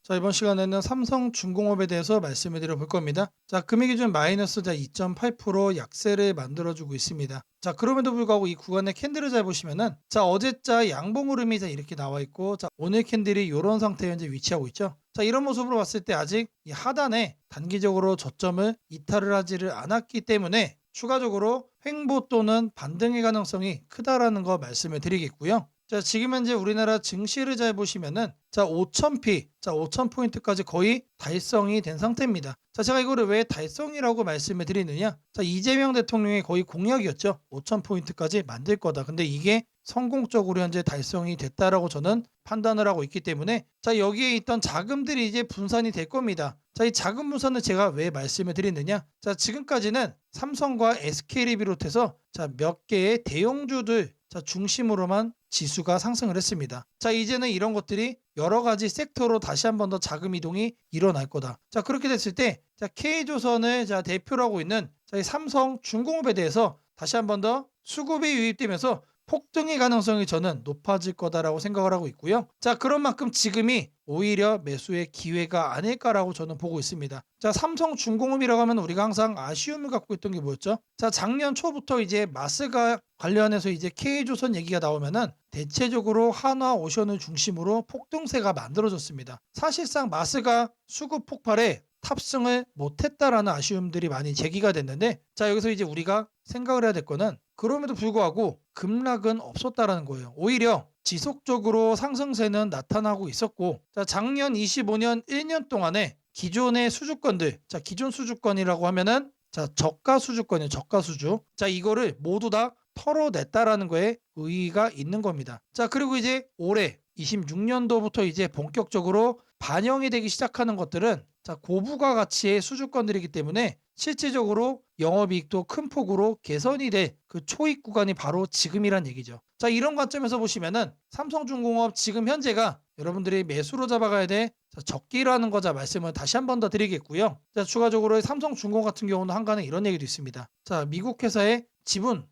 자, 이번 시간에는 삼성중공업에 대해서 말씀을 드려볼 겁니다. 자, 금액 기준 마이너스 2.8% 약세를 만들어주고 있습니다. 자, 그럼에도 불구하고 이 구간의 캔들을 잘 보시면은 자, 어제자 양봉 흐름이 자 이렇게 나와 있고 자, 오늘 캔들이 이런 상태에 현재 위치하고 있죠. 자, 이런 모습으로 봤을 때 아직 이 하단에 단기적으로 저점을 이탈을 하지를 않았기 때문에 추가적으로 횡보 또는 반등의 가능성이 크다라는 거 말씀을 드리겠고요. 자, 지금 현재 우리나라 증시를 잘 보시면은 자, 5000p, 자, 5000포인트까지 거의 달성이 된 상태입니다. 자, 제가 이거를 왜 달성이라고 말씀을 드리느냐? 자, 이재명 대통령의 거의 공약이었죠. 5000포인트까지 만들 거다. 근데 이게 성공적으로 현재 달성이 됐다라고 저는 판단을 하고 있기 때문에 자, 여기에 있던 자금들이 이제 분산이 될 겁니다. 자, 이 자금 분산을 제가 왜 말씀을 드리느냐? 자, 지금까지는 삼성과 SK를 비롯해서 자, 몇 개의 대형주들 자, 중심으로만 지수가 상승을 했습니다. 자, 이제는 이런 것들이 여러 가지 섹터로 다시 한 번 더 자금 이동이 일어날 거다. 자, 그렇게 됐을 때 자, K조선을 자, 대표로 하고 있는 자, 이 삼성중공업에 대해서 다시 한 번 더 수급이 유입되면서 폭등의 가능성이 저는 높아질 거다라고 생각을 하고 있고요. 자, 그런 만큼 지금이 오히려 매수의 기회가 아닐까라고 저는 보고 있습니다. 자, 삼성중공업이라고 하면 우리가 항상 아쉬움을 갖고 있던 게 뭐였죠? 자, 작년 초부터 이제 마스가 관련해서 이제 K조선 얘기가 나오면은 대체적으로 한화오션을 중심으로 폭등세가 만들어졌습니다. 사실상 마스가 수급 폭발에 탑승을 못했다라는 아쉬움들이 많이 제기가 됐는데 자, 여기서 이제 우리가 생각을 해야 될 거는 그럼에도 불구하고 급락은 없었다라는 거예요. 오히려 지속적으로 상승세는 나타나고 있었고 자, 작년 25년 1년 동안에 기존의 수주권들 자, 기존 수주권이라고 하면은 자, 저가 수주권이에요. 저가 수주. 자, 이거를 모두 다 털어냈다라는 거에 의의가 있는 겁니다. 자, 그리고 이제 올해 26년도부터 이제 본격적으로 반영이 되기 시작하는 것들은 자, 고부가 가치의 수주권들이기 때문에 실질적으로 영업이익도 큰 폭으로 개선이 될 그 초입 구간이 바로 지금이란 얘기죠. 자, 이런 관점에서 보시면은 삼성중공업 지금 현재가 여러분들이 매수로 잡아가야 돼 자, 적기라는 거자 말씀을 다시 한 번 더 드리겠고요. 자, 추가적으로 삼성중공업 같은 경우는 한간에 이런 얘기도 있습니다. 자, 미국 회사의 지분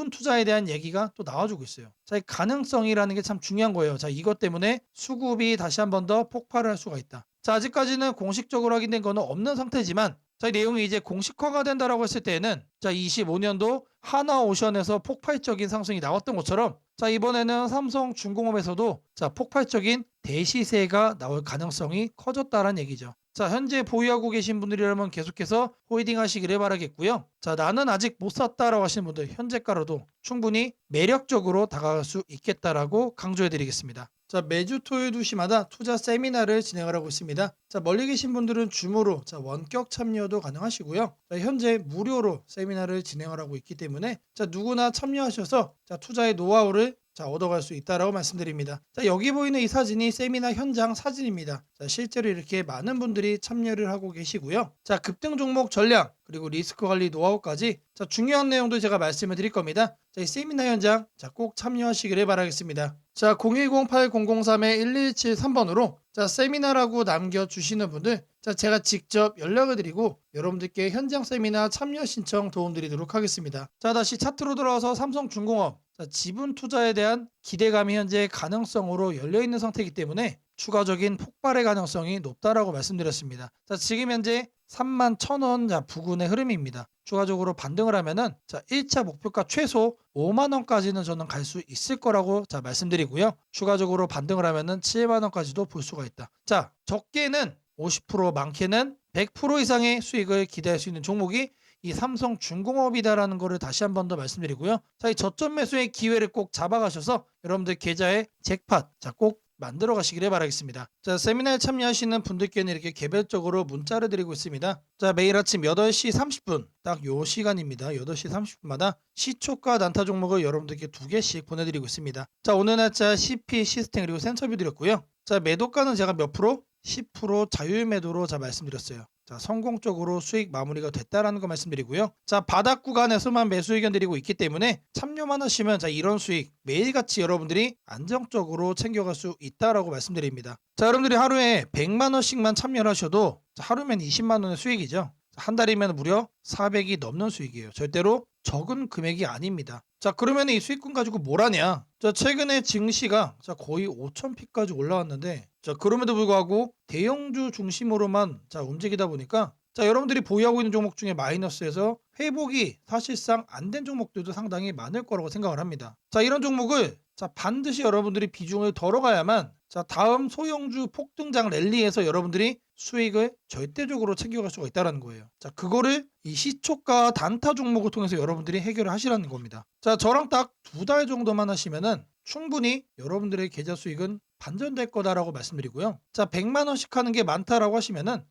투자에 대한 얘기가 또 나와주고 있어요. 자, 이 가능성이라는 게 참 중요한 거예요. 자, 이것 때문에 수급이 다시 한 번 더 폭발을 할 수가 있다. 자, 아직까지는 공식적으로 확인된 거는 없는 상태지만 자, 이 내용이 이제 공식화가 된다라고 했을 때에는 자, 25년도 하나오션에서 폭발적인 상승이 나왔던 것처럼 자, 이번에는 삼성중공업에서도 자, 폭발적인 대시세가 나올 가능성이 커졌다는 얘기죠. 자, 현재 보유하고 계신 분들이라면 계속해서 홀딩 하시기를 바라겠고요. 자, 나는 아직 못 샀다라고 하시는 분들 현재가로도 충분히 매력적으로 다가갈 수 있겠다라고 강조해 드리겠습니다. 자, 매주 토요일 2시마다 투자 세미나를 진행을 하고 있습니다. 자, 멀리 계신 분들은 줌으로 자, 원격 참여도 가능하시고요. 자, 현재 무료로 세미나를 진행을 하고 있기 때문에 자, 누구나 참여하셔서 자, 투자의 노하우를 자, 얻어갈 수 있다라고 말씀드립니다. 자, 여기 보이는 이 사진이 세미나 현장 사진입니다. 자, 실제로 이렇게 많은 분들이 참여를 하고 계시고요. 자, 급등 종목 전략 그리고 리스크 관리 노하우까지 자, 중요한 내용도 제가 말씀을 드릴 겁니다. 자, 이 세미나 현장 자, 꼭 참여하시기를 바라겠습니다. 자, 010-8003-1173번으로 자, 세미나라고 남겨주시는 분들 자, 제가 직접 연락을 드리고 여러분들께 현장 세미나 참여 신청 도움드리도록 하겠습니다. 자, 다시 차트로 돌아와서 삼성중공업 자, 지분 투자에 대한 기대감이 현재 가능성으로 열려있는 상태이기 때문에 추가적인 폭발의 가능성이 높다라고 말씀드렸습니다. 자, 지금 현재 31,000원 부근의 흐름입니다. 추가적으로 반등을 하면은 자, 1차 목표가 최소 5만 원까지는 저는 갈 수 있을 거라고 자, 말씀드리고요. 추가적으로 반등을 하면은 7만 원까지도 볼 수가 있다. 자, 적게는 50% 많게는 100% 이상의 수익을 기대할 수 있는 종목이 이 삼성중공업이다라는 거를 다시 한 번 더 말씀드리고요. 자, 이 저점 매수의 기회를 꼭 잡아가셔서 여러분들 계좌에 잭팟 자, 꼭 만들어 가시기를 바라겠습니다. 자, 세미나에 참여하시는 분들께는 이렇게 개별적으로 문자를 드리고 있습니다. 자, 매일 아침 8시 30분 딱 요 시간입니다. 8시 30분마다 시초가 단타 종목을 여러분들께 2개씩 보내드리고 있습니다. 자, 오늘 날짜 CP 시스템 그리고 센터뷰 드렸고요. 자, 매도가는 제가 몇 프로? 10% 자율 매도로 자 말씀드렸어요. 자, 성공적으로 수익 마무리가 됐다라는 거 말씀드리고요. 자, 바닥 구간에서만 매수 의견 드리고 있기 때문에 참여만 하시면 자, 이런 수익 매일같이 여러분들이 안정적으로 챙겨갈 수 있다라고 말씀드립니다. 자, 여러분들이 하루에 100만 원씩만 참여를 하셔도 자, 하루면 20만 원의 수익이죠. 한 달이면 무려 400이 넘는 수익이에요. 절대로 적은 금액이 아닙니다. 자, 그러면 이 수익금 가지고 뭘 하냐? 자, 최근에 증시가 자, 거의 5,000피까지 올라왔는데, 자, 그럼에도 불구하고 대형주 중심으로만 자, 움직이다 보니까 자, 여러분들이 보유하고 있는 종목 중에 마이너스에서 회복이 사실상 안 된 종목들도 상당히 많을 거라고 생각을 합니다. 자, 이런 종목을 자, 반드시 여러분들이 비중을 덜어가야만 자, 다음 소형주 폭등장 랠리에서 여러분들이 수익을 절대적으로 챙겨갈 수가 있다는 거예요. 자, 그거를 이 시초가 단타 종목을 통해서 여러분들이 해결을 하시라는 겁니다. 자, 저랑 딱 2달 정도만 하시면은 충분히 여러분들의 계좌 수익은 반전될 거다라고 말씀드리고요. 자, 100만 원씩 하는 게 많다라고 하시면은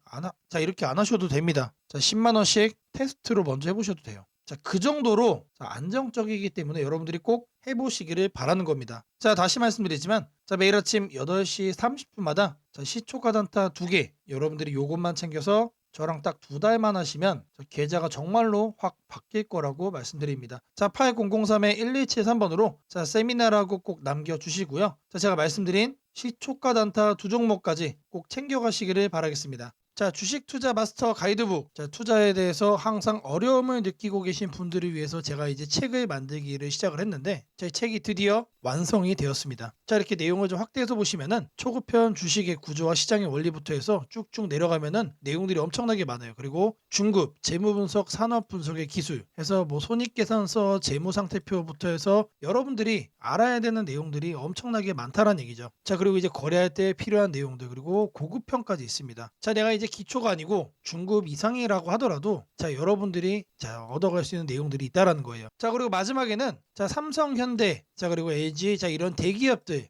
자, 이렇게 안 하셔도 됩니다. 자, 10만 원씩 테스트로 먼저 해보셔도 돼요. 자, 그 정도로 안정적이기 때문에 여러분들이 꼭 해보시기를 바라는 겁니다. 자, 다시 말씀드리지만 자, 매일 아침 8시 30분마다 자, 시초가 단타 2개 여러분들이 요것만 챙겨서 저랑 딱 2달만 하시면 계좌가 정말로 확 바뀔 거라고 말씀드립니다. 자, 8003-1173번으로 자, 세미나라고 꼭 남겨주시고요. 자, 제가 말씀드린 시초가 단타 2종목까지 꼭 챙겨가시기를 바라겠습니다. 자, 주식 투자 마스터 가이드북. 자, 투자에 대해서 항상 어려움을 느끼고 계신 분들을 위해서 제가 이제 책을 만들기를 시작을 했는데 제 책이 드디어 완성이 되었습니다. 자, 이렇게 내용을 좀 확대해서 보시면은 초급편 주식의 구조와 시장의 원리부터 해서 쭉쭉 내려가면은 내용들이 엄청나게 많아요. 그리고 중급, 재무 분석, 산업 분석의 기술 해서 뭐 손익계산서, 재무상태표부터 해서 여러분들이 알아야 되는 내용들이 엄청나게 많다라는 얘기죠. 자, 그리고 이제 거래할 때 필요한 내용들 그리고 고급편까지 있습니다. 자, 내가 이제 기초가 아니고 중급 이상이라고 하더라도 자, 여러분들이 자, 얻어갈 수 있는 내용들이 있다라는 거예요. 자, 그리고 마지막에는 자, 삼성, 현대, 자, 그리고 LG, 자, 이런 대기업들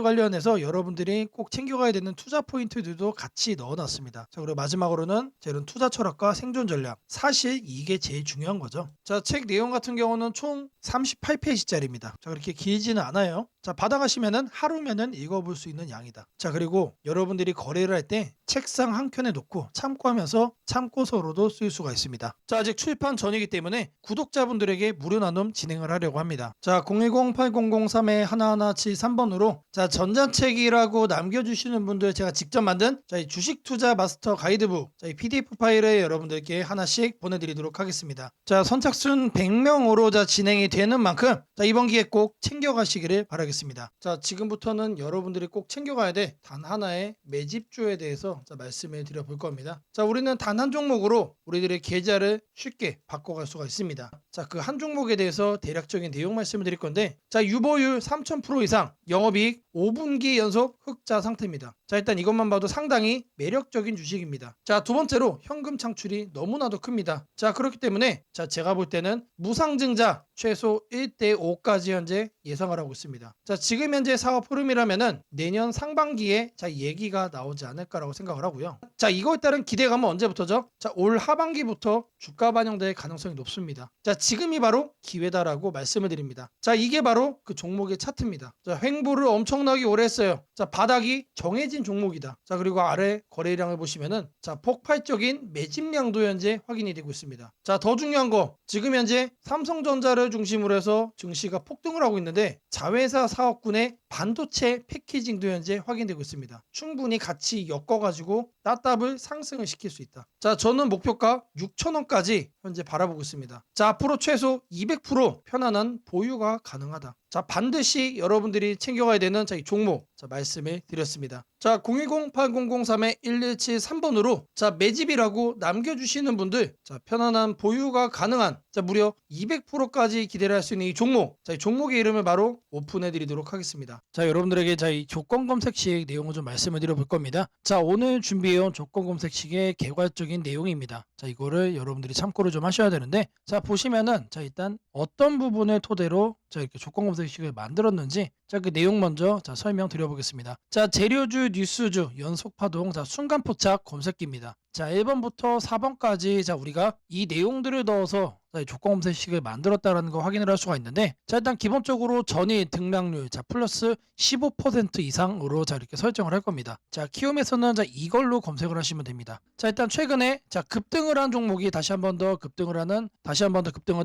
관련해서 여러분들이 꼭 챙겨가야 되는 투자 포인트들도 같이 넣어놨습니다. 자, 그리고 마지막으로는 자, 이런 투자 철학과 생존 전략. 사실 이게 제일 중요한 거죠. 자, 책 내용 같은 경우는 총 38페이지짜리입니다. 자, 그렇게 길지는 않아요. 자, 받아가시면은 하루면은 읽어볼 수 있는 양이다. 자, 그리고 여러분들이 거래를 할 때 책상 한 켠에 놓고 참고하면서 참고서로도 쓸 수가 있습니다. 자, 아직 출판 전이기 때문에 구독자분들에게 무료 나눔 진행을 하려고 합니다. 자, 010-8003-1173번으로 자, 전자책이라고 남겨주시는 분들 제가 직접 만든 자, 이 주식 투자 마스터 가이드북 자, 이 PDF 파일을 여러분들께 하나씩 보내드리도록 하겠습니다. 자, 선착순 100명으로 자, 진행이 되는 만큼 자, 이번 기회 꼭 챙겨가시기를 바라겠습니다. 자, 지금부터는 여러분들이 꼭 챙겨가야 돼 단 하나의 매집주에 대해서 자, 말씀을 드려볼 겁니다. 자, 우리는 단 한 종목으로 우리들의 계좌를 쉽게 바꿔갈 수가 있습니다. 자, 그 한 종목에 대해서 대략적인 내용 말씀을 드릴 건데 자, 유보율 3000% 이상 영업이익 5분기 연속 흑자 상태입니다. 자, 일단 이것만 봐도 상당히 매력적인 주식입니다. 자, 두 번째로 현금 창출이 너무나도 큽니다. 자, 그렇기 때문에 자, 제가 볼 때는 무상증자 최소 1대5까지 현재 예상을 하고 있습니다. 자, 지금 현재 사업 흐름이라면은 내년 상반기에 자, 얘기가 나오지 않을까라고 생각을 하고요. 자, 이거에 따른 기대감은 언제부터죠? 자, 올 하반기부터 주가 반영될 가능성이 높습니다. 자, 지금이 바로 기회다라고 말씀을 드립니다. 자, 이게 바로 그 종목의 차트입니다. 자, 횡보를 엄청나게 오래 했어요. 자, 바닥이 정해진 종목이다. 자, 그리고 아래 거래량을 보시면은 자, 폭발적인 매집량도 현재 확인이 되고 있습니다. 자, 더 중요한 거 지금 현재 삼성전자를 중심으로 해서 증시가 폭등을 하고 있는데 자회사 사업군의 반도체 패키징도 현재 확인되고 있습니다. 충분히 같이 엮어가지고 따답을 상승을 시킬 수 있다. 자, 저는 목표가 6,000원까지 현재 바라보고 있습니다. 자, 앞으로 최소 200% 편안한 보유가 가능하다. 자, 반드시 여러분들이 챙겨가야 되는 자, 이 종목 자, 말씀을 드렸습니다. 자, 010-8003-1173번으로 자, 매집이라고 남겨주시는 분들 자, 편안한 보유가 가능한 자, 무려 200%까지 기대를 할 수 있는 이 종목 자, 이 종목의 이름을 바로 오픈해 드리도록 하겠습니다. 자, 여러분들에게 자, 이 조건 검색식 내용을 좀 말씀을 드려볼 겁니다. 자, 오늘 준비해온 조건 검색식의 개괄적인 내용입니다. 자, 이거를 여러분들이 참고를 좀 하셔야 되는데 자, 보시면은 자, 일단 어떤 부분을 토대로 자, 이렇게 조건 검색식을 만들었는지 자, 그 내용 먼저 자, 설명 드려보겠습니다. 자, 재료주, 뉴스주, 연속파동, 자, 순간포착 검색기입니다. 자, 1번부터 4번까지 자, 우리가 이 내용들을 넣어서 자, 조건 검색식을 만들었다라는 거 확인을 할 수가 있는데 자, 일단 기본적으로 전일 등락률 자, 플러스 15% 이상으로 자, 이렇게 설정을 할 겁니다. 자, 키움에서는 자, 이걸로 검색을 하시면 됩니다. 자, 일단 최근에 자, 급등을 한 종목이 다시 한 번 더 급등을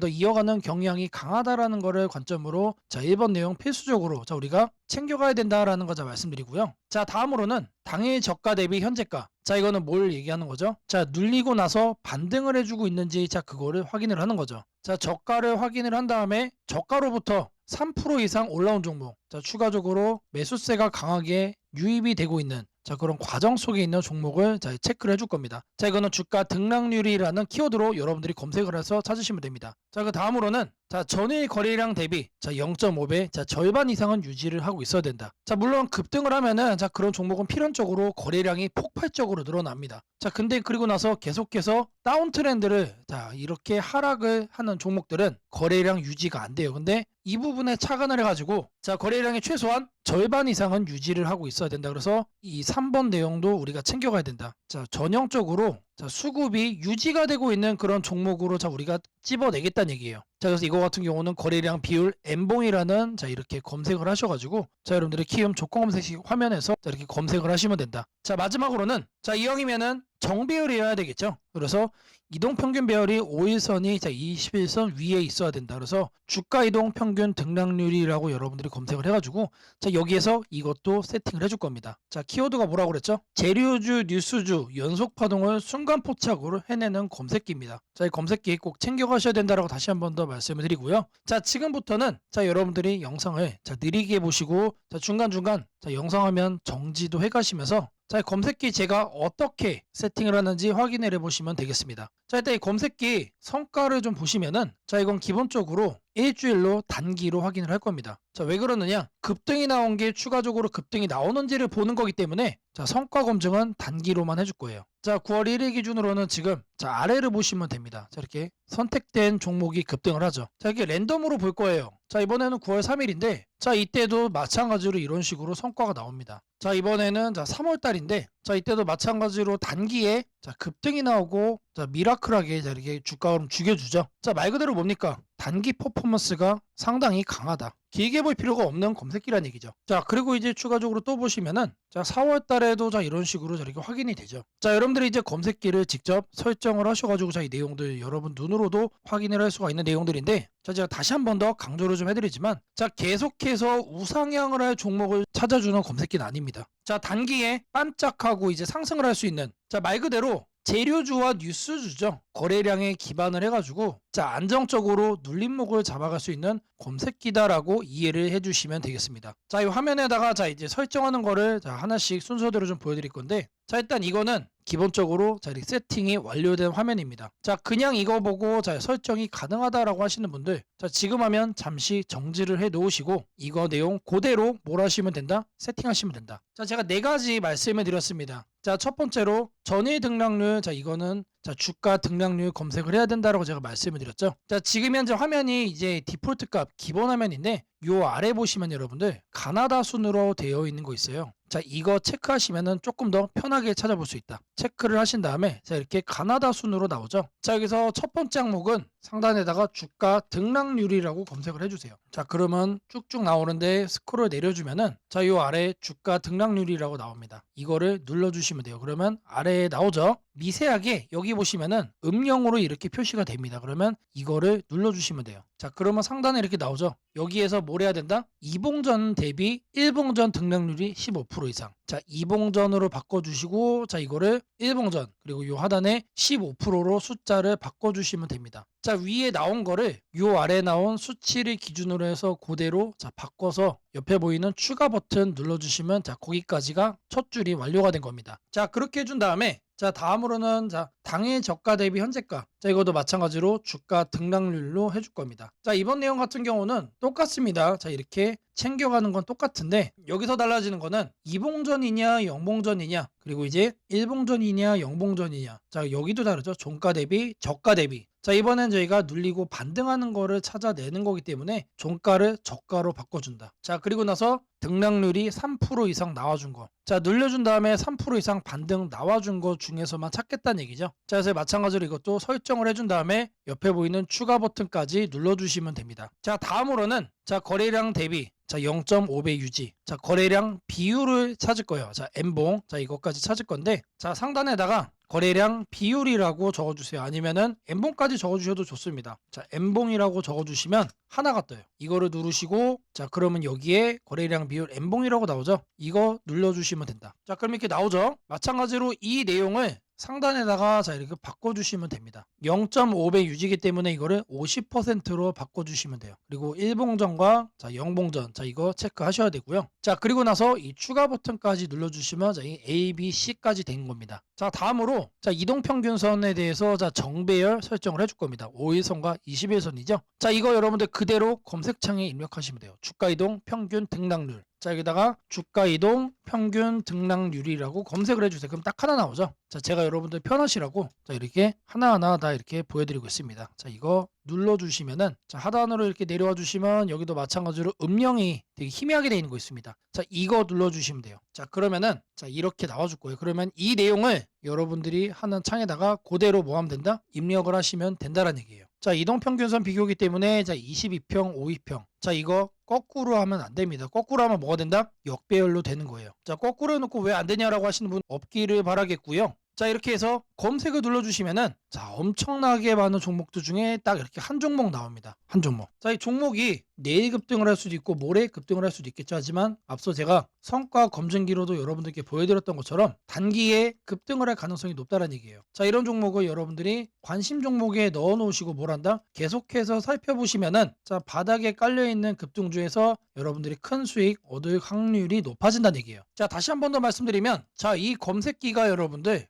더 이어가는 경향이 강하다라는 거를 관점으로 자, 1번 내용 필수적으로 자, 우리가 챙겨가야 된다라는 거 자, 말씀드리고요. 자, 다음으로는 당일 저가 대비 현재가. 자, 이거는 뭘 얘기하는 거죠? 자, 눌리고 나서 반등을 해주고 있는지 자, 그거를 확인을 하는 거죠. 자, 저가를 확인을 한 다음에 저가로부터 3% 이상 올라온 종목, 자, 추가적으로 매수세가 강하게 유입이 되고 있는 자, 그런 과정 속에 있는 종목을 자, 체크를 해줄 겁니다. 자, 이거는 주가 등락률이라는 키워드로 여러분들이 검색을 해서 찾으시면 됩니다. 자, 그 다음으로는 자, 전일 거래량 대비 자, 0.5배, 자, 절반 이상은 유지를 하고 있어야 된다. 자, 물론 급등을 하면은 자, 그런 종목은 필연적으로 거래량이 폭발적으로 늘어납니다. 자, 근데 그리고 나서 계속해서 다운 트렌드를 자, 이렇게 하락을 하는 종목들은 거래량 유지가 안 돼요. 근데 이 부분에 착안을 해가지고 자, 거래량의 최소한 절반 이상은 유지를 하고 있어야 된다. 그래서 이 3번 내용도 우리가 챙겨가야 된다. 자, 전형적으로 자, 수급이 유지가 되고 있는 그런 종목으로 자, 우리가 찝어내겠다는 얘기예요. 자, 그래서 이거 같은 경우는 거래량 비율 N봉이라는 자, 이렇게 검색을 하셔가지고 자, 여러분들의 키움 조건 검색식 화면에서 자, 이렇게 검색을 하시면 된다. 자, 마지막으로는 자, 이왕이면은 정배열이어야 되겠죠. 그래서 이동평균 배열이 5일선이 자, 21선 위에 있어야 된다. 그래서 주가 이동평균 등락률이라고 여러분들이 검색을 해가지고 자, 여기에서 이것도 세팅을 해줄 겁니다. 자, 키워드가 뭐라고 그랬죠? 재료주, 뉴스주, 연속 파동을 순간 포착으로 해내는 검색기입니다. 자, 이 검색기 꼭 챙겨가셔야 된다라고 다시 한 번 더 말씀을 드리고요. 자, 지금부터는 자, 여러분들이 영상을 자, 느리게 보시고 자, 중간중간 자, 영상 화면 정지도 해가시면서 자, 검색기 제가 어떻게 세팅을 하는지 확인을 해보시면 되겠습니다. 자, 일단 이 검색기 성과를 좀 보시면은 자, 이건 기본적으로 일주일로 단기로 확인을 할 겁니다. 자, 왜 그러느냐? 급등이 나온 게 추가적으로 급등이 나오는지를 보는 거기 때문에 자, 성과 검증은 단기로만 해줄 거예요. 자, 9월 1일 기준으로는 지금 자, 아래를 보시면 됩니다. 자, 이렇게 선택된 종목이 급등을 하죠. 자, 이렇게 랜덤으로 볼 거예요. 자, 이번에는 9월 3일인데 자, 이때도 마찬가지로 이런 식으로 성과가 나옵니다. 자, 이번에는 자, 3월 달인데 자, 이때도 마찬가지로 단기에 자, 급등이 나오고 자, 미라클하게 자, 이렇게 주가를 죽여주죠. 자, 말 그대로 뭡니까? 단기 퍼포먼스가 상당히 강하다. 길게 볼 필요가 없는 검색기란 얘기죠. 자, 그리고 이제 추가적으로 또 보시면은 자, 4월 달에도 자, 이런 식으로 자, 이렇게 확인이 되죠. 자, 여러분들이 이제 검색기를 직접 설정을 하셔가지고 자, 이 내용들 여러분 눈으로도 확인을 할 수가 있는 내용들인데 자, 제가 다시 한 번 더 강조를 좀 해드리지만 자, 계속해서 우상향을 할 종목을 찾아주는 검색기는 아닙니다. 자, 단기에 반짝하고 이제 상승을 할 수 있는 자, 말 그대로 재료주와 뉴스주죠. 거래량에 기반을 해가지고 자, 안정적으로 눌림목을 잡아갈 수 있는 검색기다라고 이해를 해주시면 되겠습니다. 자, 이 화면에다가 자, 이제 설정하는 거를 자, 하나씩 순서대로 좀 보여드릴 건데 자, 일단 이거는 기본적으로 자, 이렇게 세팅이 완료된 화면입니다. 자, 그냥 이거 보고 자, 설정이 가능하다라고 하시는 분들 자, 지금 하면 잠시 정지를 해 놓으시고 이거 내용 그대로 뭘 하시면 된다? 세팅하시면 된다. 자, 제가 네 가지 말씀을 드렸습니다. 자, 첫 번째로 전일 등락률 자, 이거는 자, 주가 등락률 검색을 해야 된다라고 제가 말씀을 드렸죠. 자, 지금 현재 화면이 이제 디폴트 값 기본 화면인데 요 아래 보시면 여러분들 가나다 순으로 되어 있는 거 있어요. 자, 이거 체크하시면은 조금 더 편하게 찾아볼 수 있다. 체크를 하신 다음에 자, 이렇게 가나다 순으로 나오죠. 자, 여기서 첫 번째 항목은 상단에다가 주가 등락률이라고 검색을 해주세요. 자, 그러면 쭉쭉 나오는데 스크롤 내려주면은 자, 요 아래 주가 등락률이라고 나옵니다. 이거를 눌러주시면 돼요. 그러면 아래에 나오죠. 미세하게 여기 보시면은 음영으로 이렇게 표시가 됩니다. 그러면 이거를 눌러주시면 돼요. 자, 그러면 상단에 이렇게 나오죠. 여기에서 뭘 해야 된다? 이봉전 대비 일봉전 등락률이 15% 이상. 자, 이봉전으로 바꿔주시고 자, 이거를 일봉전 그리고 요 하단에 15%로 숫자를 바꿔주시면 됩니다. 자, 위에 나온 거를 요 아래 나온 수치를 기준으로 해서 그대로 자, 바꿔서 옆에 보이는 추가 버튼 눌러주시면 자, 거기까지가 첫 줄이 완료가 된 겁니다. 자, 그렇게 해준 다음에 자, 다음으로는 자, 당일 저가 대비 현재가. 자, 이것도 마찬가지로 주가 등락률로 해줄 겁니다. 자, 이번 내용 같은 경우는 똑같습니다. 자, 이렇게 챙겨가는 건 똑같은데 여기서 달라지는 거는 이봉전이냐 영봉전이냐 그리고 이제 일봉전이냐 영봉전이냐. 자, 여기도 다르죠. 종가 대비 저가 대비. 자, 이번엔 저희가 눌리고 반등하는 거를 찾아내는 거기 때문에 종가를 저가로 바꿔준다. 자, 그리고 나서 등락률이 3% 이상 나와준 거. 자, 눌려준 다음에 3% 이상 반등 나와준 거 중에서만 찾겠다는 얘기죠. 자, 그래서 마찬가지로 이것도 설정을 해준 다음에 옆에 보이는 추가 버튼까지 눌러주시면 됩니다. 자, 다음으로는 자, 거래량 대비 자, 0.5배 유지. 자, 거래량 비율을 찾을 거예요. 자, N봉. 자, 이것까지 찾을 건데 자, 상단에다가 거래량 비율이라고 적어주세요. 아니면은 N봉까지 적어주셔도 좋습니다. 자, N봉이라고 적어주시면 하나가 떠요. 이거를 누르시고, 자, 그러면 여기에 거래량 비율 N봉이라고 나오죠? 이거 눌러주시면 된다. 자, 그럼 이렇게 나오죠? 마찬가지로 이 내용을 상단에다가 자 이렇게 바꿔주시면 됩니다. 0.5배 유지기 때문에 이거를 50%로 바꿔주시면 돼요. 그리고 1봉전과 자 0봉전 자 이거 체크하셔야 되고요. 자 그리고 나서 이 추가 버튼까지 눌러주시면 자 이 A, B, C까지 된 겁니다. 자 다음으로 자 이동평균선에 대해서 자 정배열 설정을 해줄 겁니다. 5일선과 20일선이죠. 자 이거 여러분들 그대로 검색창에 입력하시면 돼요. 주가이동 평균 등락률. 자 여기다가 주가이동 평균 등락률이라고 검색을 해주세요. 그럼 딱 하나 나오죠. 자 제가 여러분들 편하시라고 자 이렇게 하나하나 다 이렇게 보여드리고 있습니다. 자 이거 눌러주시면은 자 하단으로 이렇게 내려와 주시면 여기도 마찬가지로 음영이 되게 희미하게 되어 있는 거 있습니다. 자 이거 눌러주시면 돼요. 자 그러면은 자 이렇게 나와줄 거예요. 그러면 이 내용을 여러분들이 하는 창에다가 그대로 뭐 하면 된다? 입력을 하시면 된다라는 얘기예요. 자 이동평균선 비교기 때문에 자 22평 5위평 자 이거 거꾸로 하면 안 됩니다. 거꾸로 하면 뭐가 된다? 역배열로 되는 거예요. 자 거꾸로 해놓고 왜 안 되냐라고 하시는 분 없기를 바라겠고요. 자 이렇게 해서 검색을 눌러주시면은 자 엄청나게 많은 종목들 중에 딱 이렇게 한 종목 나옵니다. 한 종목. 자 이 종목이 내일 급등을 할 수도 있고 모레 급등을 할 수도 있겠죠. 하지만 앞서 제가 성과 검증기로도 여러분들께 보여드렸던 것처럼 단기에 급등을 할 가능성이 높다는 얘기예요. 자 이런 종목을 여러분들이 관심 종목에 넣어 놓으시고 뭘 한다? 계속해서 살펴보시면은 자 바닥에 깔려있는 급등주에서 여러분들이 큰 수익 얻을 확률이 높아진다는 얘기예요. 자 다시 한 번 더 말씀드리면 자 이 검색기가 여러분들의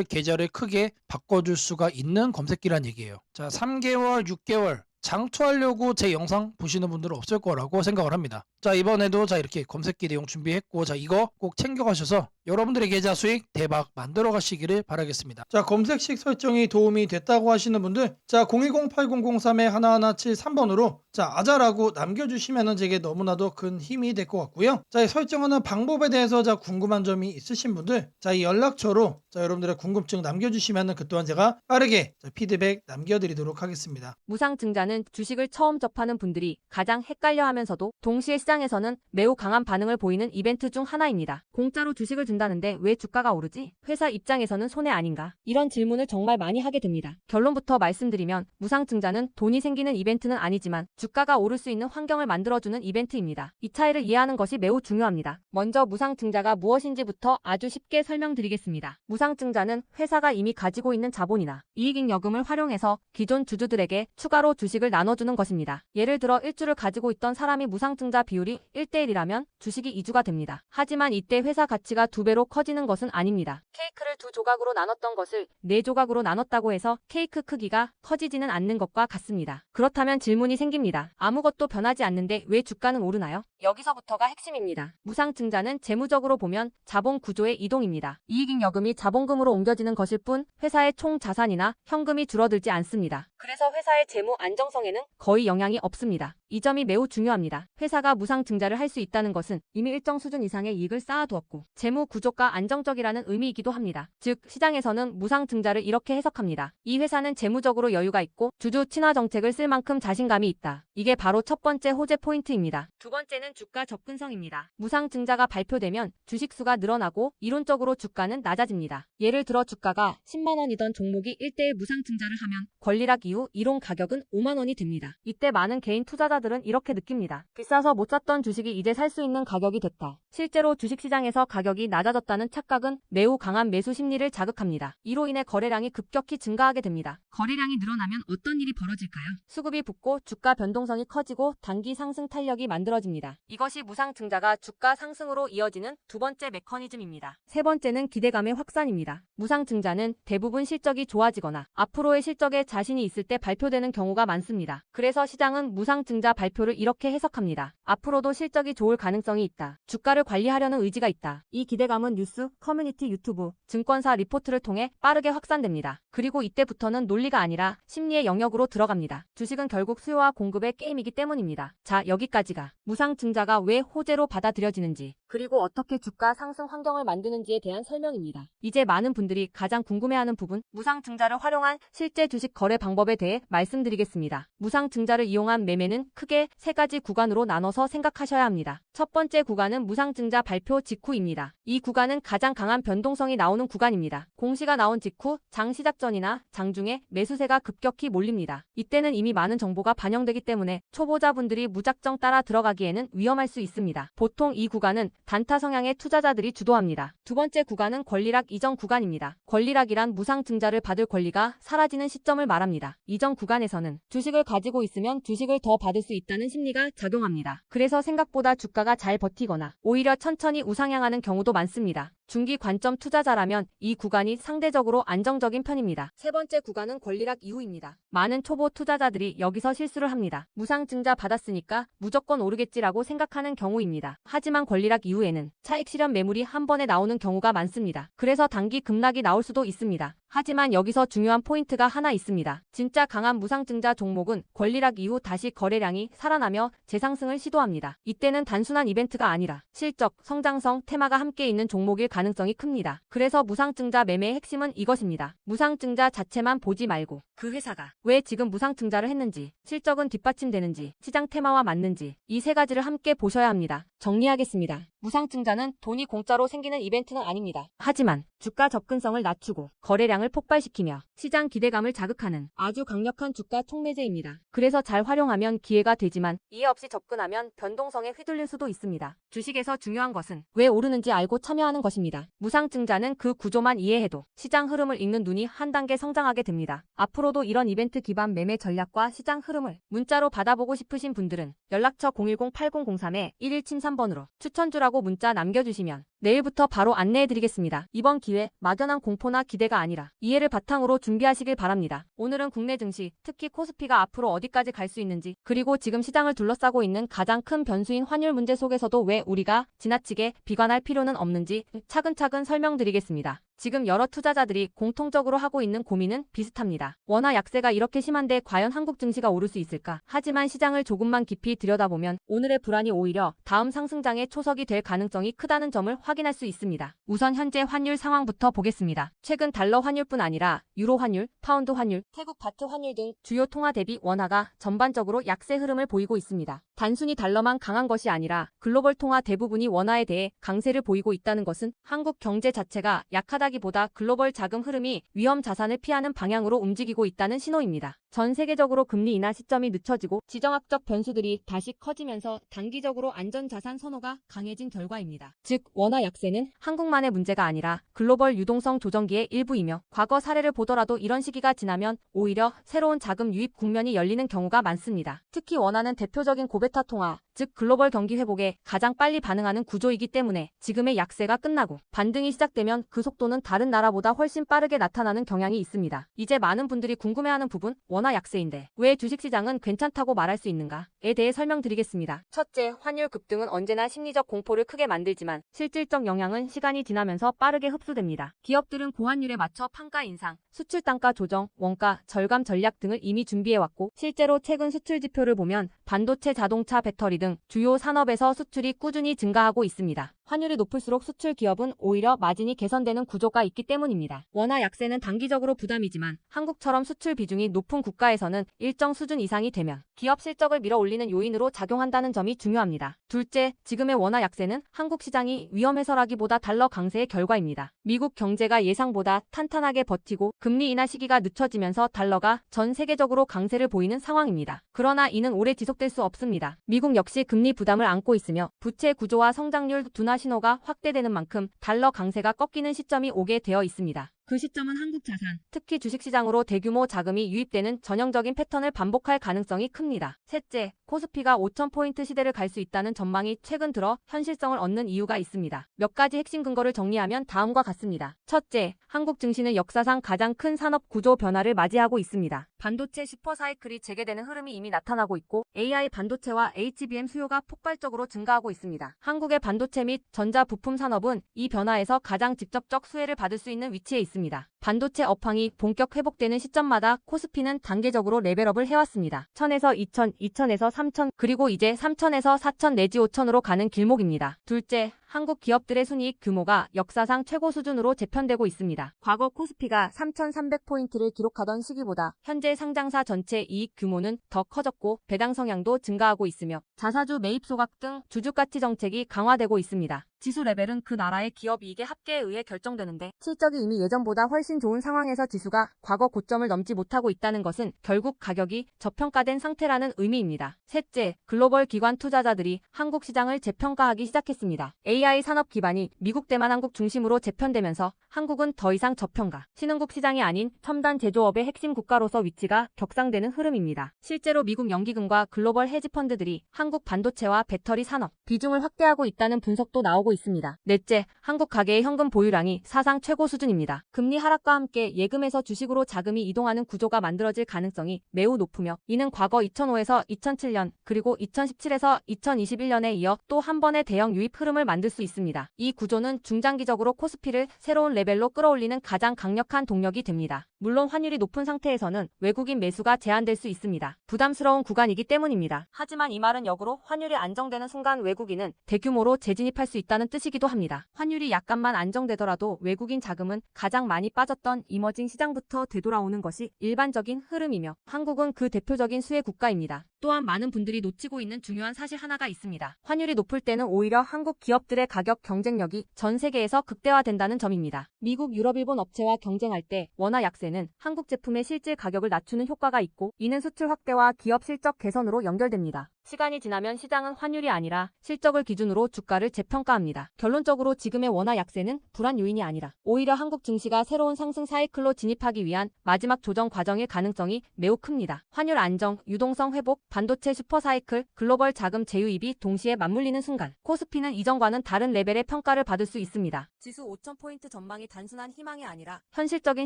계좌를 크게 바꿔줄 수가 있는 검색기란 얘기예요. 자 3개월 6개월 장투하려고 제 영상 보시는 분들은 없을 거라고 생각을 합니다. 자 이번에도 자 이렇게 검색기 내용 준비했고 자 이거 꼭 챙겨가셔서 여러분들의 계좌 수익 대박 만들어 가시기를 바라겠습니다. 자 검색식 설정이 도움이 됐다고 하시는 분들 자 010-8003-1173번으로 자 아자라고 남겨주시면 제게 너무나도 큰 힘이 될 것 같고요. 자 설정하는 방법에 대해서 자 궁금한 점이 있으신 분들 자 이 연락처로 자 여러분들의 궁금증 남겨주시면 그 또한 제가 빠르게 자, 피드백 남겨드리도록 하겠습니다. 무상증자는 주식을 처음 접하는 분들이 가장 헷갈려하면서도 동시에 시장에서는 매우 강한 반응을 보이는 이벤트 중 하나입니다. 공짜로 주식을 준다는데 왜 주가가 오르지? 회사 입장에서는 손해 아닌가? 이런 질문을 정말 많이 하게 됩니다. 결론부터 말씀드리면 무상증자는 돈이 생기는 이벤트는 아니지만 주가가 오를 수 있는 환경을 만들어주는 이벤트입니다. 이 차이를 이해하는 것이 매우 중요합니다. 먼저 무상증자가 무엇인지부터 아주 쉽게 설명드리겠습니다. 무상증자는 회사가 이미 가지고 있는 자본이나 이익잉여금을 활용해서 기존 주주들에게 추가로 주식을 나눠주는 것입니다. 예를 들어 1주를 가지고 있던 사람이 무상증자 비율이 1대1이라면 주식이 2주가 됩니다. 하지만 이때 회사 가치가 2배로 커지는 것은 아닙니다. 케이크를 2조각으로 나눴던 것을 4조각으로 나눴다고 해서 케이크 크기가 커지지는 않는 것과 같습니다. 그렇다면 질문이 생깁니다. 아무것도 변하지 않는데 왜 주가는 오르나요? 여기서부터가 핵심입니다. 무상증자는 재무적으로 보면 자본 구조의 이동입니다. 이익잉여금이 자본금으로 옮겨지는 것일 뿐 회사의 총 자산이나 현금이 줄어들지 않습니다. 그래서 회사의 재무 안정성에는 거의 영향이 없습니다. 이 점이 매우 중요합니다. 회사가 무상증자를 할 수 있다는 것은 이미 일정 수준 이상의 이익을 쌓아두었고 재무 구조가 안정적이라는 의미이기도 합니다. 즉 시장에서는 무상증자를 이렇게 해석합니다. 이 회사는 재무적으로 여유가 있고 주주 친화 정책을 쓸 만큼 자신감이 있다. 이게 바로 첫 번째 호재 포인트입니다. 두 번째는 주가 접근성입니다. 무상증자가 발표되면 주식수가 늘어나고 이론적으로 주가는 낮아집니다. 예를 들어 주가가 10만 원이던 종목이 1대1 무상증자를 하면 권리락 이후 이론 가격은 5만 원이 됩니다. 이때 많은 개인 투자자들은 이렇게 느낍니다. 비싸서 못 샀던 주식이 이제 살 수 있는 가격이 됐다. 실제로 주식시장에서 가격이 낮아졌다는 착각은 매우 강한 매수 심리를 자극합니다. 이로 인해 거래량이 급격히 증가하게 됩니다. 거래량이 늘어나면 어떤 일이 벌어질까요? 수급이 붙고 주가 변동성이 커지고 단기 상승 탄력이 만들어집니다. 이것이 무상증자가 주가 상승으로 이어지는 두 번째 메커니즘입니다. 세 번째는 기대감의 확산입니다. 무상증자는 대부분 실적이 좋아지거나 앞으로의 실적에 자신이 있을 때 발표되는 경우가 많습니다. 그래서 시장은 무상증자 발표를 이렇게 해석합니다. 앞으로도 실적이 좋을 가능성이 있다. 주가를 관리하려는 의지가 있다. 이 기대감은 뉴스, 커뮤니티, 유튜브, 증권사 리포트를 통해 빠르게 확산됩니다. 그리고 이때부터는 논리가 아니라 심리의 영역으로 들어갑니다. 주식은 결국 수요와 공급의 게임이기 때문입니다. 자, 여기까지가 무상증자가 왜 호재로 받아들여지는지 그리고 어떻게 주가 상승 환경을 만드는지에 대한 설명입니다. 이제 많은 분들이 가장 궁금해하는 부분, 무상증자를 활용한 실제 주식 거래 방법에 대해 말씀드리겠습니다. 무상증자를 이용한 매매는 크게 세 가지 구간으로 나눠서 생각하셔야 합니다. 첫 번째 구간은 무상증자 발표 직후입니다. 이 구간은 가장 강한 변동성이 나오는 구간입니다. 공시가 나온 직후 장 시작 전이나 장중에 매수세가 급격히 몰립니다. 이때는 이미 많은 정보가 반영되기 때문에 초보자분들이 무작정 따라 들어가기에는 위험할 수 있습니다. 보통 이 구간은 단타 성향의 투자자들이 주도합니다. 두 번째 구간은 권리락 이전 구간입니다. 권리락이란 무상증자를 받을 권리가 사라지는 시점을 말합니다. 이전 구간에서는 주식을 가지고 있으면 주식을 더 받을 수 있다는 심리가 작용합니다. 그래서 생각보다 주가가 잘 버티거나 오히려 천천히 우상향하는 경우도 많습니다. 중기 관점 투자자라면 이 구간이 상대적으로 안정적인 편입니다. 세 번째 구간은 권리락 이후입니다. 많은 초보 투자자들이 여기서 실수를 합니다. 무상증자 받았으니까 무조건 오르겠지라고 생각하는 경우입니다. 하지만 권리락 이후에는 차익 실현 매물이 한 번에 나오는 경우가 많습니다. 그래서 단기 급락이 나올 수도 있습니다. 하지만 여기서 중요한 포인트가 하나 있습니다. 진짜 강한 무상증자 종목은 권리락 이후 다시 거래량이 살아나며 재상승을 시도합니다. 이때는 단순한 이벤트가 아니라 실적, 성장성, 테마가 함께 있는 종목일 가능성이 큽니다. 그래서 무상증자 매매의 핵심은 이것입니다. 무상증자 자체만 보지 말고 그 회사가 왜 지금 무상증자를 했는지, 실적은 뒷받침되는지, 시장 테마와 맞는지 이 세 가지를 함께 보셔야 합니다. 정리하겠습니다. 무상증자는 돈이 공짜로 생기는 이벤트는 아닙니다. 하지만 주가 접근성을 낮추고 거래량을 폭발시키며 시장 기대감을 자극하는 아주 강력한 주가 촉매제입니다. 그래서 잘 활용하면 기회가 되지만 이해 없이 접근하면 변동성에 휘둘릴 수도 있습니다. 주식에서 중요한 것은 왜 오르는지 알고 참여하는 것입니다. 무상증자는 그 구조만 이해해도 시장 흐름을 읽는 눈이 한 단계 성장하게 됩니다. 앞으로도 이런 이벤트 기반 매매 전략과 시장 흐름을 문자로 받아보고 싶으신 분들은 연락처 010-8003-1173번으로 추천주라고 문자 남겨주시면 내일부터 바로 안내해드리겠습니다. 이번 기회 막연한 공포나 기대가 아니라 이해를 바탕으로 준비하시길 바랍니다. 오늘은 국내 증시, 특히 코스피가 앞으로 어디까지 갈 수 있는지, 그리고 지금 시장을 둘러싸고 있는 가장 큰 변수인 환율 문제 속에서도 왜 우리가 지나치게 비관할 필요는 없는지 차근차근 설명드리겠습니다. 지금 여러 투자자들이 공통적으로 하고 있는 고민은 비슷합니다. 원화 약세가 이렇게 심한데 과연 한국 증시가 오를 수 있을까? 하지만 시장을 조금만 깊이 들여다보면 오늘의 불안이 오히려 다음 상승장의 초석이 될 가능성이 크다는 점을 확인할 수 있습니다. 우선 현재 환율 상황부터 보겠습니다. 최근 달러 환율뿐 아니라 유로 환율, 파운드 환율, 태국 바트 환율 등 주요 통화 대비 원화가 전반적으로 약세 흐름을 보이고 있습니다. 단순히 달러만 강한 것이 아니라 글로벌 통화 대부분이 원화에 대해 강세를 보이고 있다는 것은 한국 경제 자체가 약하다기보다 글로벌 자금 흐름이 위험 자산을 피하는 방향으로 움직이고 있다는 신호입니다. 전 세계적으로 금리 인하 시점이 늦춰지고 지정학적 변수들이 다시 커지면서 단기적으로 안전자산 선호가 강해진 결과입니다. 즉 원화 약세는 한국만의 문제가 아니라 글로벌 유동성 조정기의 일부이며 과거 사례를 보더라도 이런 시기가 지나면 오히려 새로운 자금 유입 국면이 열리는 경우가 많습니다. 특히 원화는 대표적인 고베타 통화, 즉 글로벌 경기 회복에 가장 빨리 반응하는 구조이기 때문에 지금의 약세가 끝나고 반등이 시작되면 그 속도는 다른 나라보다 훨씬 빠르게 나타나는 경향이 있습니다. 이제 많은 분들이 궁금해하는 부분, 원화 약세인데 왜 주식시장은 괜찮다고 말할 수 있는가에 대해 설명드리겠습니다. 첫째, 환율 급등은 언제나 심리적 공포를 크게 만들지만 실질적 영향은 시간이 지나면서 빠르게 흡수됩니다. 기업들은 고환율에 맞춰 판가 인상, 수출 단가 조정, 원가 절감 전략 등을 이미 준비해왔고 실제로 최근 수출 지표를 보면 반도체, 자동차, 배터리 등 주요 산업에서 수출이 꾸준히 증가하고 있습니다. 환율이 높을수록 수출 기업은 오히려 마진이 개선되는 구조가 있기 때문입니다. 원화 약세는 단기적으로 부담이지만 한국처럼 수출 비중이 높은 국가에서는 일정 수준 이상이 되면 기업 실적을 밀어올리는 요인으로 작용한다는 점이 중요합니다. 둘째, 지금의 원화 약세는 한국 시장이 위험해서라기보다 달러 강세의 결과입니다. 미국 경제가 예상보다 탄탄하게 버티고 금리 인하 시기가 늦춰지면서 달러가 전 세계적으로 강세를 보이는 상황입니다. 그러나 이는 오래 지속될 수 없습니다. 미국 역시 금리 부담을 안고 있으며 부채 구조와 성장률 둔화 신호가 확대되는 만큼 달러 강세가 꺾이는 시점이 오게 되어 있습니다. 그 시점은 한국 자산, 특히 주식시장으로 대규모 자금이 유입되는 전형적인 패턴을 반복할 가능성이 큽니다. 셋째, 코스피가 5,000포인트 시대를 갈 수 있다는 전망이 최근 들어 현실성을 얻는 이유가 있습니다. 몇 가지 핵심 근거를 정리하면 다음과 같습니다. 첫째, 한국 증시는 역사상 가장 큰 산업 구조 변화를 맞이하고 있습니다. 반도체 슈퍼사이클이 재개되는 흐름이 이미 나타나고 있고 AI 반도체와 HBM 수요가 폭발적으로 증가하고 있습니다. 한국의 반도체 및 전자 부품 산업은 이 변화에서 가장 직접적 수혜를 받을 수 있는 위치에 있습니다. 반도체 업황이 본격 회복되는 시점마다 코스피는 단계적으로 레벨업을 해왔습니다. 1000에서 2000, 2000에서 3000, 그리고 이제 3000에서 4000 내지 5000으로 가는 길목입니다. 둘째, 한국 기업들의 순이익 규모가 역사상 최고 수준으로 재편되고 있습니다. 과거 코스피가 3,300포인트를 기록하던 시기보다 현재 상장사 전체 이익 규모는 더 커졌고 배당 성향도 증가하고 있으며 자사주 매입 소각 등 주주가치 정책이 강화되고 있습니다. 지수 레벨은 그 나라의 기업 이익의 합계에 의해 결정되는데 실적이 이미 예전보다 훨씬 좋은 상황에서 지수가 과거 고점을 넘지 못하고 있다는 것은 결국 가격이 저평가된 상태라는 의미입니다. 셋째, 글로벌 기관 투자자들이 한국 시장을 재평가하기 시작했습니다. AI 산업 기반이 미국 대만한국 중심으로 재편되면서 한국은 더 이상 저평가, 신흥국 시장이 아닌 첨단 제조업의 핵심 국가로서 위치가 격상되는 흐름입니다. 실제로 미국 연기금과 글로벌 헤지펀드들이 한국 반도체와 배터리 산업 비중을 확대하고 있다는 분석도 나오고 있습니다. 넷째, 한국 가계의 현금 보유량이 사상 최고 수준입니다. 금리 하락과 함께 예금에서 주식으로 자금이 이동하는 구조가 만들어질 가능성이 매우 높으며 이는 과거 2005에서 2007년 그리고 2017에서 2021년에 이어 또 한 번의 대형 유입 흐름을 만들 수 있습니다. 이 구조는 중장기적으로 코스피를 새로운 레벨로 끌어올리는 가장 강력한 동력이 됩니다. 물론 환율이 높은 상태에서는 외국인 매수가 제한될 수 있습니다. 부담스러운 구간이기 때문입니다. 하지만 이 말은 역으로 환율이 안정되는 순간 외국인은 대규모로 재진입할 수 있다는 뜻이기도 합니다. 환율이 약간만 안정되더라도 외국인 자금은 가장 많이 빠졌던 이머징 시장부터 되돌아오는 것이 일반적인 흐름이며 한국은 그 대표적인 수혜 국가입니다. 또한 많은 분들이 놓치고 있는 중요한 사실 하나가 있습니다. 환율이 높을 때는 오히려 한국 기업들의 가격 경쟁력이 전 세계에서 극대화된다는 점입니다. 미국, 유럽, 일본 업체와 경쟁할 때 원화 약세는 한국 제품의 실질 가격을 낮추는 효과가 있고 이는 수출 확대와 기업 실적 개선으로 연결됩니다. 시간이 지나면 시장은 환율이 아니라 실적을 기준으로 주가를 재평가합니다. 결론적으로 지금의 원화 약세는 불안 요인이 아니라 오히려 한국 증시가 새로운 상승 사이클로 진입하기 위한 마지막 조정 과정일 가능성이 매우 큽니다. 환율 안정, 유동성 회복, 반도체 슈퍼 사이클, 글로벌 자금 재유입이 동시에 맞물리는 순간 코스피는 이전과는 다른 레벨의 평가를 받을 수 있습니다. 지수 5,000포인트 전망이 단순한 희망이 아니라 현실적인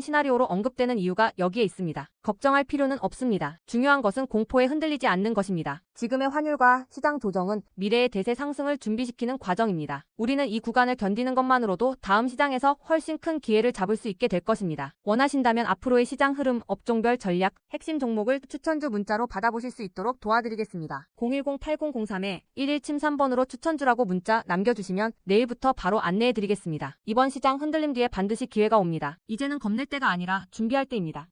시나리오로 언급되는 이유가 여기에 있습니다. 걱정할 필요는 없습니다. 중요한 것은 공포에 흔들리지 않는 것입니다. 지금의 환율과 시장 조정은 미래의 대세 상승을 준비시키는 과정입니다. 우리는 이 구간을 견디는 것만으로도 다음 시장에서 훨씬 큰 기회를 잡을 수 있게 될 것입니다. 원하신다면 앞으로의 시장 흐름, 업종별 전략, 핵심 종목을 추천주 문자로 받아보실 수 있도록 도와드리겠습니다. 010-8003-1173번으로 추천주라고 문자 남겨주시면 내일부터 바로 안내해드리겠습니다. 이번 시장 흔들림 뒤에 반드시 기회가 옵니다. 이제는 겁낼 때가 아니라 준비할 때입니다.